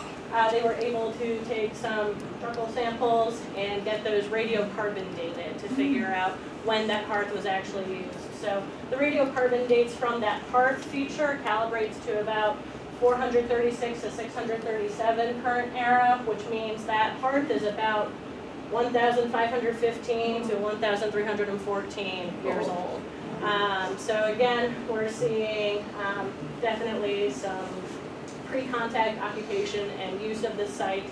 they were able to take some charcoal samples and get those radiocarbon dated to figure out when that hearth was actually used. So the radiocarbon dates from that hearth feature calibrates to about 436 to 637 current era, which means that hearth is about 1,515 to 1,314 years old. So again, we're seeing definitely some pre-contact occupation and use of this site.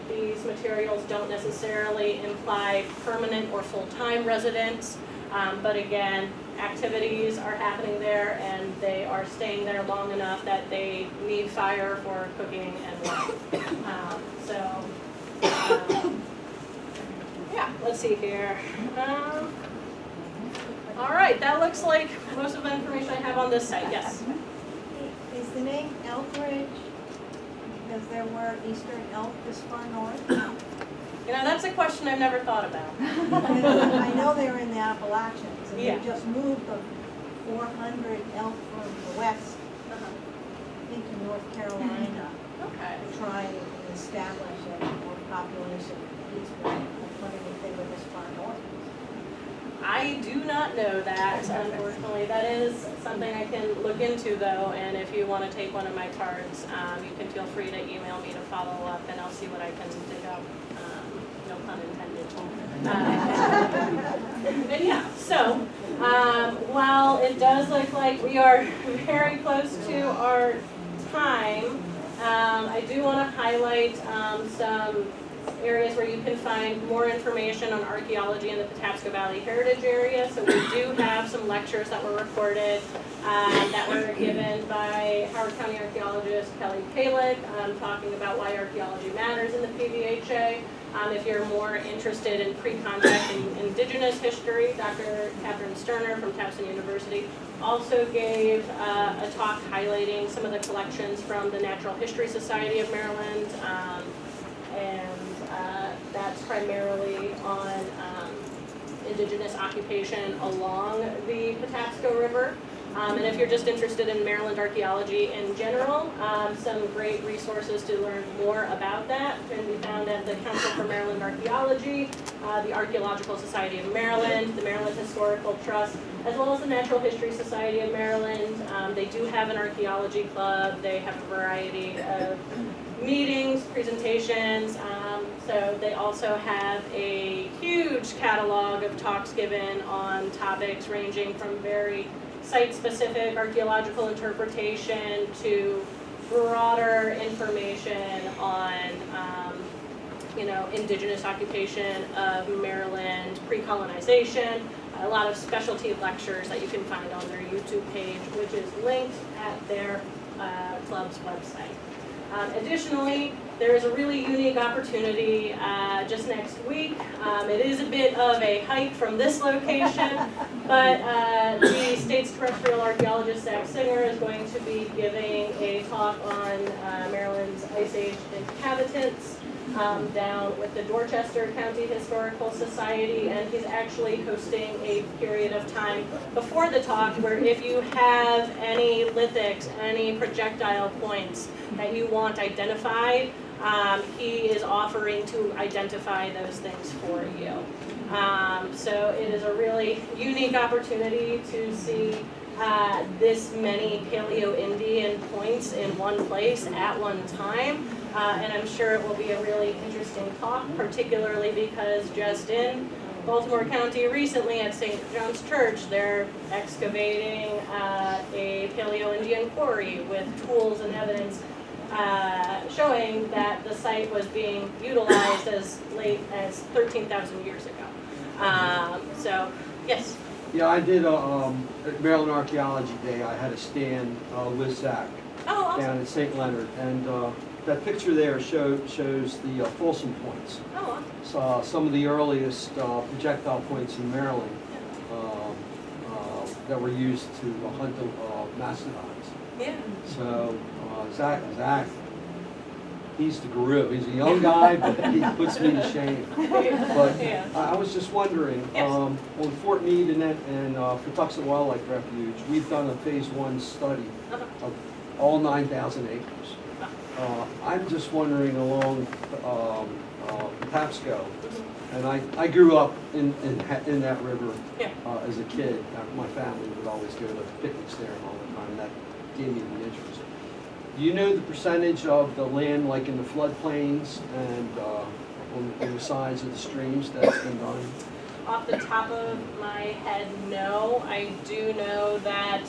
These materials don't necessarily imply permanent or full-time residents, but again, activities are happening there and they are staying there long enough that they need fire for cooking and warmth. Yeah, let's see here. All right, that looks like most of the information I have on this site, yes. Is the name Elkridge because there were eastern elk this far north? You know, that's a question I've never thought about. I know they're in the Appalachians, and Yeah. they just moved the 400 elk from the west, I think to North Carolina, Okay. to try and establish a more population eastward. I was wondering if they were this far north. I do not know that, unfortunately. That is something I can look into though, and if you want to take one of my cards, you can feel free to email me to follow up and I'll see what I can dig up. No pun intended. But yeah, so while it does look like we are very close to our time, I do want to highlight some areas where you can find more information on archaeology in the Patapsco Valley Heritage Area. So we do have some lectures that were recorded that were given by Howard County archaeologist Kyla Cools talking about why archaeology matters in the PVHA. If you're more interested in pre-contact and indigenous history, Dr. Catherine Sterner from Towson University also gave a talk highlighting some of the collections from the Natural History Society of Maryland. That's primarily on indigenous occupation along the Patapsco River. And if you're just interested in Maryland archaeology in general, some great resources to learn more about that can be found at the Council for Maryland Archaeology, the Archaeological Society of Maryland, the Maryland Historical Trust, as well as the Natural History Society of Maryland. They do have an archaeology club. They have a variety of meetings, presentations. So they also have a huge catalog of talks given on topics ranging from very site-specific archaeological interpretation to broader information on, indigenous occupation of Maryland, pre-colonization, a lot of specialty lectures that you can find on their YouTube page, which is linked at their club's website. Additionally, there is a really unique opportunity just next week. It is a bit of a hike from this location, but the state's terrestrial archaeologist, Zach Singer, is going to be giving a talk on Maryland's Ice Age inhabitants down with the Dorchester County Historical Society, and he's actually hosting a period of time before the talk where if you have any lithics, any projectile points that you want identified, he is offering to identify those things for you. So it is a really unique opportunity to see this many Paleo-Indian points in one place at one time. And I'm sure it will be a really interesting talk, particularly because just in Baltimore County recently at St. John's Church, they're excavating a Paleo-Indian quarry with tools and evidence showing that the site was being utilized as late as 13,000 years ago. So, yes? Yeah, I did at Maryland Archaeology Day, I had a stand with Zach Oh, awesome. down at St. Leonard, and that picture there shows the Folsom points. Oh, awesome. So, some of the earliest projectile points in Maryland that were used to hunt the mastodons. Yeah. So Zach, he's the guru. He's a young guy, but he puts me to shame. But Yeah. I was just wondering, Yes. on Fort Meade and Patapsco Wildlife Refuge, we've done a phase 1 study of all 9,000 acres. I'm just wondering along Patapsco, and I grew up in that river Yeah. as a kid. My family would always go to picnics there all the time. That gave me the interest. Do you know the percentage of the land, like in the floodplains and on the sides of the streams that's been done? Off the top of my head, no. I do know that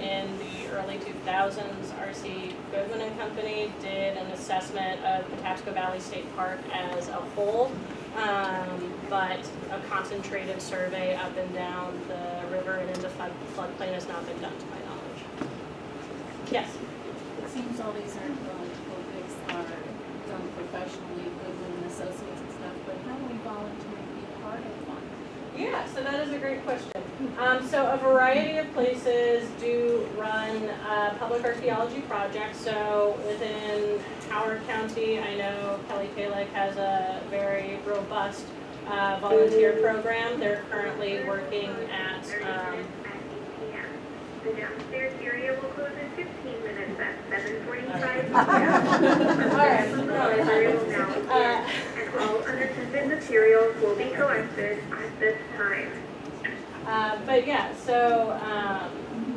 in the early 2000s, R.C. Goodman and Company did an assessment of Patapsco Valley State Park as a whole, but a concentrated survey up and down the river and into floodplain has not been done to my knowledge. Yes? It seems all these projects are done professionally, Goodwin and Associates and stuff, but how do we volunteer to be part of one? Yeah, so that is a great question. So a variety of places do run public archaeology projects. So within Howard County, I know Kelly Kalick has a very robust volunteer program. They're currently working at The downstairs area will close in 15 minutes at 7:45. All right. Library will now begin, and all unattended materials will be collected at this time. But yeah, so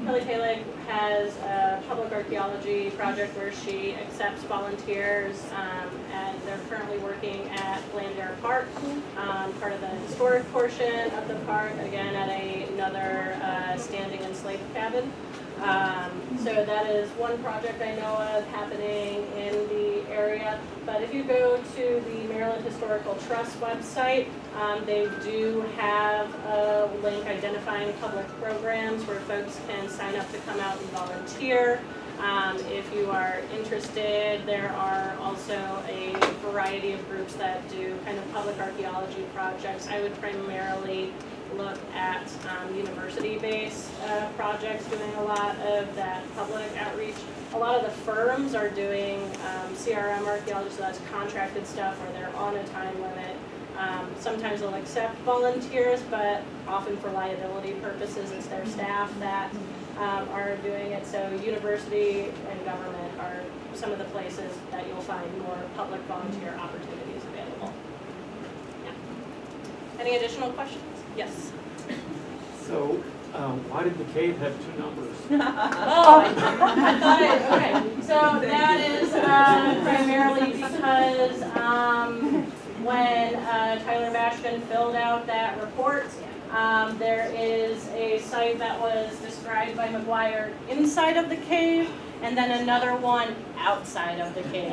Kelly Kalick has a public archaeology project where she accepts volunteers, and they're currently working at Blandare Park, part of the historic portion of the park, again at another standing enslaved cabin. So that is one project I know of happening in the area. But if you go to the Maryland Historical Trust website, they do have a link identifying public programs where folks can sign up to come out and volunteer. If you are interested, there are also a variety of groups that do kind of public archaeology projects. I would primarily look at university-based projects doing a lot of that public outreach. A lot of the firms are doing CRM archaeology, so that's contracted stuff where they're on a time limit. Sometimes they'll accept volunteers, but often for liability purposes, it's their staff that are doing it. So university and government are some of the places that you'll find more public volunteer opportunities available. Yeah. Any additional questions? Yes. So, why did the cave have two numbers? Oh, I thought okay. So that is primarily because when Tyler Bastian filled out that report, there is a site that was described by McGuire inside of the cave, and then another one outside of the cave,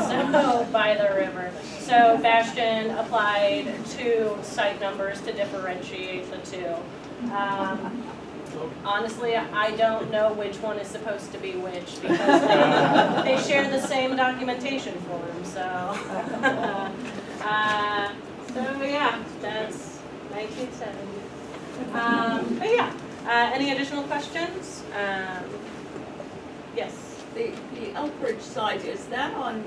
so by the river. So Bastian applied two site numbers to differentiate the two. Honestly, I don't know which one is supposed to be which because they share the same documentation form. So, so yeah, that's 1970. But yeah, any additional questions? Yes. The Elkridge site, is that on,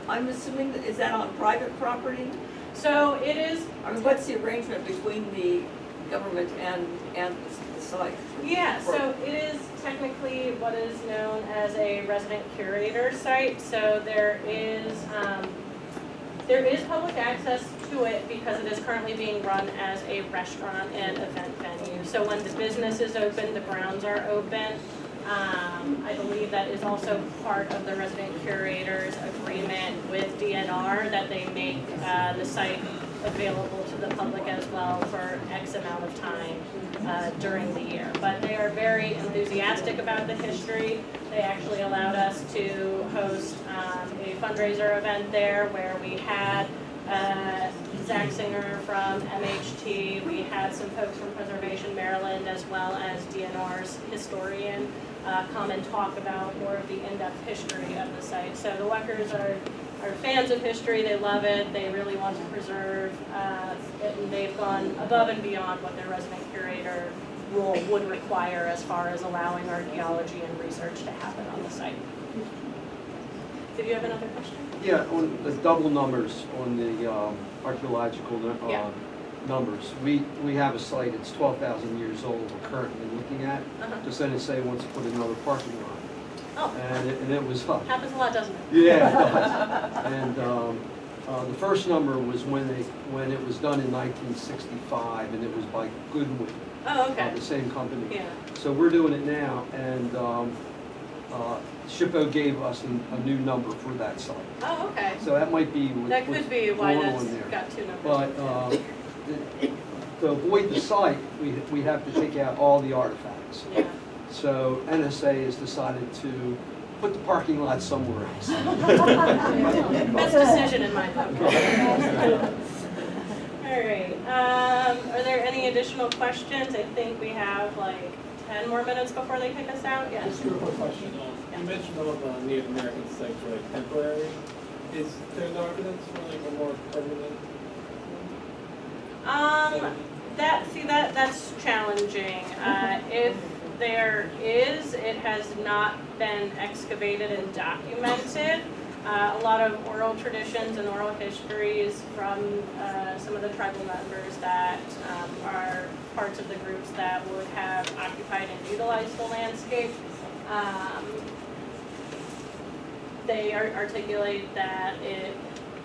I'm assuming, is that on private property? So it is. I mean, what's the arrangement between the government and the site? Yeah, so it is technically what is known as a resident curator site. So there is public access to it because it is currently being run as a restaurant and event venue. So when the business is open, the grounds are open. I believe that is also part of the resident curator's agreement with DNR that they make the site available to the public as well for X amount of time during the year. But they are very enthusiastic about the history. They actually allowed us to host a fundraiser event there where we had Zach Singer from MHT, we had some folks from Preservation Maryland as well as DNR's historian come and talk about more of the in-depth history of the site. So the Weckers are fans of history, they love it, they really want to preserve it, and they've gone above and beyond what their resident curator rule would require as far as allowing archaeology and research to happen on the site. Did you have another question? Yeah, on the double numbers on the archaeological numbers. We have a site, it's 12,000 years old, we're currently looking at. Just then say wants to put another parking lot. Oh. And it was up. Happens a lot, doesn't it? Yeah, it does. And the first number was when it was done in 1965, and it was by Goodwin. Oh, okay. The same company. Yeah. So we're doing it now, and SHPO gave us a new number for that site. Oh, okay. So that might be what That what's could be why going that's on there. got two numbers. But to avoid the site, we have to take out all the artifacts. Yeah. So NSA has decided to put the parking lot somewhere else. Best decision in my book. All right, are there any additional questions? I think we have like 10 more minutes before they kick us out, yes. Just a quick question. You mentioned all the Native American sites were like temporary. Is there no evidence for like a more permanent? That's challenging. If there is, it has not been excavated and documented. A lot of oral traditions and oral histories from some of the tribal members that are parts of the groups that would have occupied and utilized the landscape. They articulate that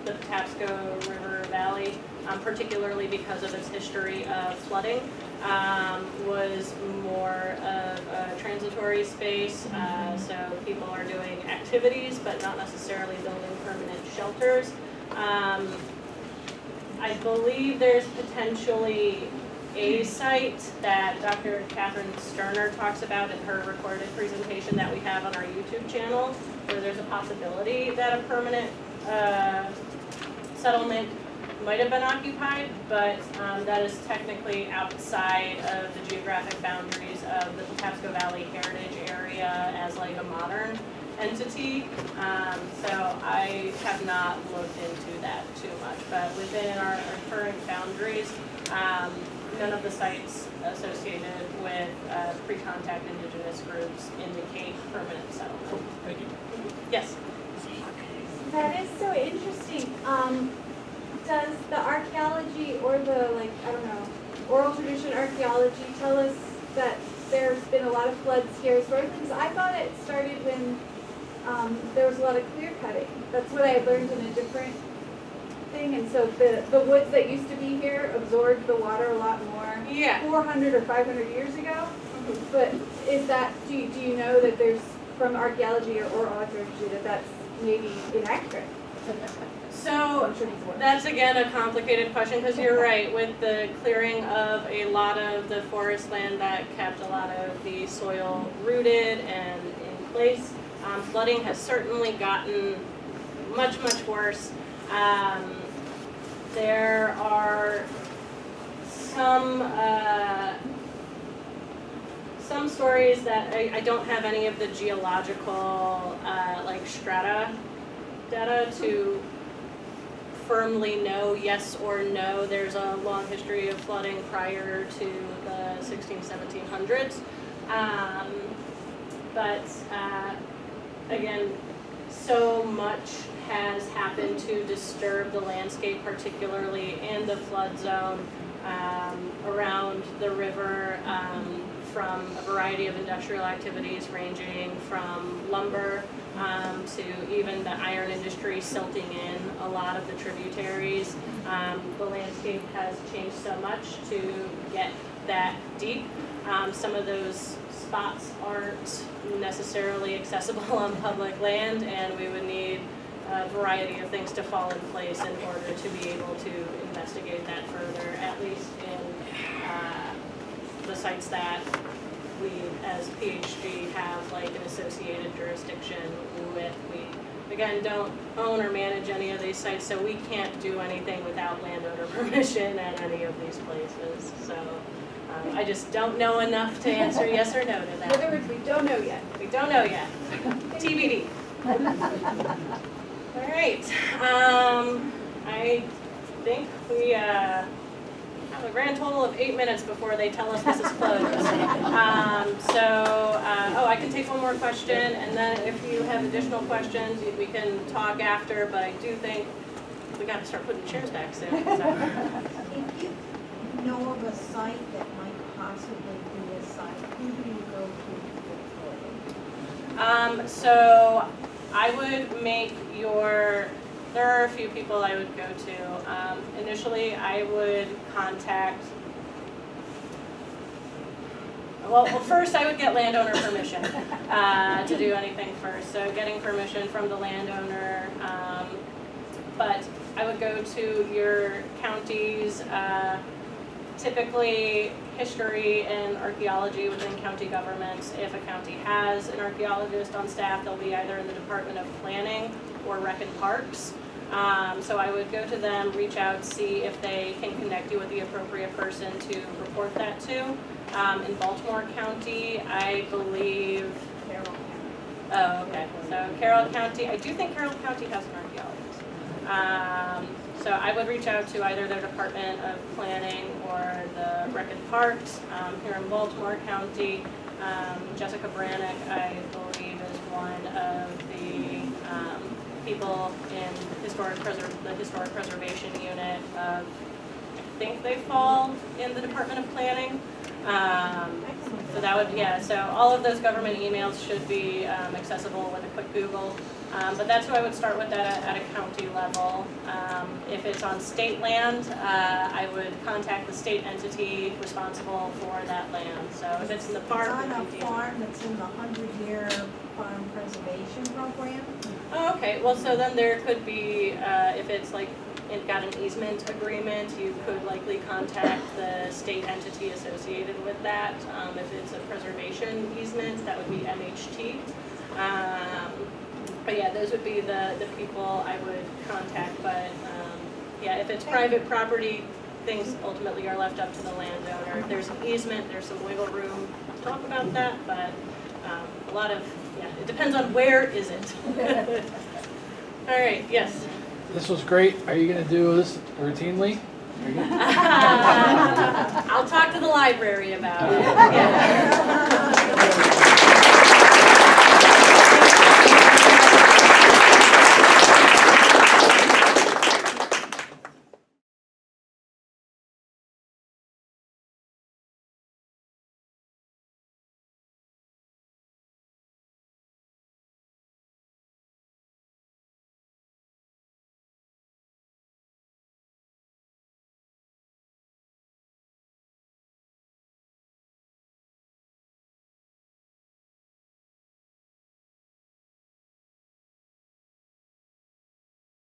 the Patapsco River Valley, particularly because of its history of flooding, was more of a transitory space. So people are doing activities, but not necessarily building permanent shelters. I believe there's potentially a site that Dr. Catherine Sterner talks about in her recorded presentation that we have on our YouTube channel, where there's a possibility that a permanent settlement might have been occupied, but that is technically outside of the geographic boundaries of the Patapsco Valley Heritage Area as like a modern entity. So I have not looked into that too much, but within our current boundaries, none of the sites associated with pre-contact indigenous groups indicate permanent settlement. Thank you. Yes? That is so interesting. Does the archaeology or the, like, I don't know, oral tradition archaeology tell us that there's been a lot of floods here historically? Because I thought it started when there was a lot of clear cutting. That's what I learned in a different thing. And so the woods that used to be here absorbed the water a lot more. Yeah. 400 or 500 years ago. But is that, do you know that there's, from archaeology or oral archaeology, that that's maybe inaccurate? So that's again a complicated question, because you're right, with the clearing of a lot of the forest land that kept a lot of the soil rooted and in place, flooding has certainly gotten much, much worse. There are some stories that I don't have any of the geological like strata data to firmly know yes or no. There's a long history of flooding prior to the 1700s. But again, so much has happened to disturb the landscape, particularly in the flood zone around the river, from a variety of industrial activities ranging from lumber to even the iron industry silting in a lot of the tributaries. The landscape has changed so much to get that deep. Some of those spots aren't necessarily accessible on public land, and we would need a variety of things to fall in place in order to be able to investigate that further, at least in the sites that we as PHG have like an associated jurisdiction with. We again don't own or manage any of these sites, so we can't do anything without landowner permission at any of these places. So I just don't know enough to answer yes or no to In that. other words, we don't know yet. We don't know yet. TBD. All right. I think we have a grand total of 8 minutes before they tell us this is closed. Oh, I can take one more question, and then if you have additional questions, we can talk after, but I do think we got to start putting chairs back soon. So. If you know of a site that might possibly be a site, who do you go to? So I would make there are a few people I would go to. Initially, I would contact Well, first I would get landowner permission to do anything first. So getting permission from the landowner. But I would go to your county's, typically history and archaeology within county governments. If a county has an archaeologist on staff, they'll be either in the Department of Planning or Rec and Parks. So I would go to them, reach out, see if they can connect you with the appropriate person to report that to. In Baltimore County, I believe. Carroll County. Oh, okay. So Carroll County, I do think Carroll County has an archaeologist. So I would reach out to either their Department of Planning or the Rec and Parks. Here in Baltimore County, Jessica Brannick, I believe, is one of the people in the Historic Preservation Unit of, I think they fall in the Department of Planning. So that would, yeah, so all of those government emails should be accessible with a quick Google. But that's who I would start with at a county level. If it's on state land, I would contact the state entity responsible for that land. So if it's in the park. It's on a farm that's in the 100-year farm preservation program. Oh, okay, well, so then there could be, if it's like, it got an easement agreement, you could likely contact the state entity associated with that. If it's a preservation easement, that would be MHT. But yeah, those would be the people I would contact, but yeah, if it's private property, things ultimately are left up to the landowner. If there's an easement, there's some wiggle room to talk about that, but a lot of, yeah, it depends on where is it. All right, yes. This was great. Are you going to do this routinely? I'll talk to the library about it. Yeah.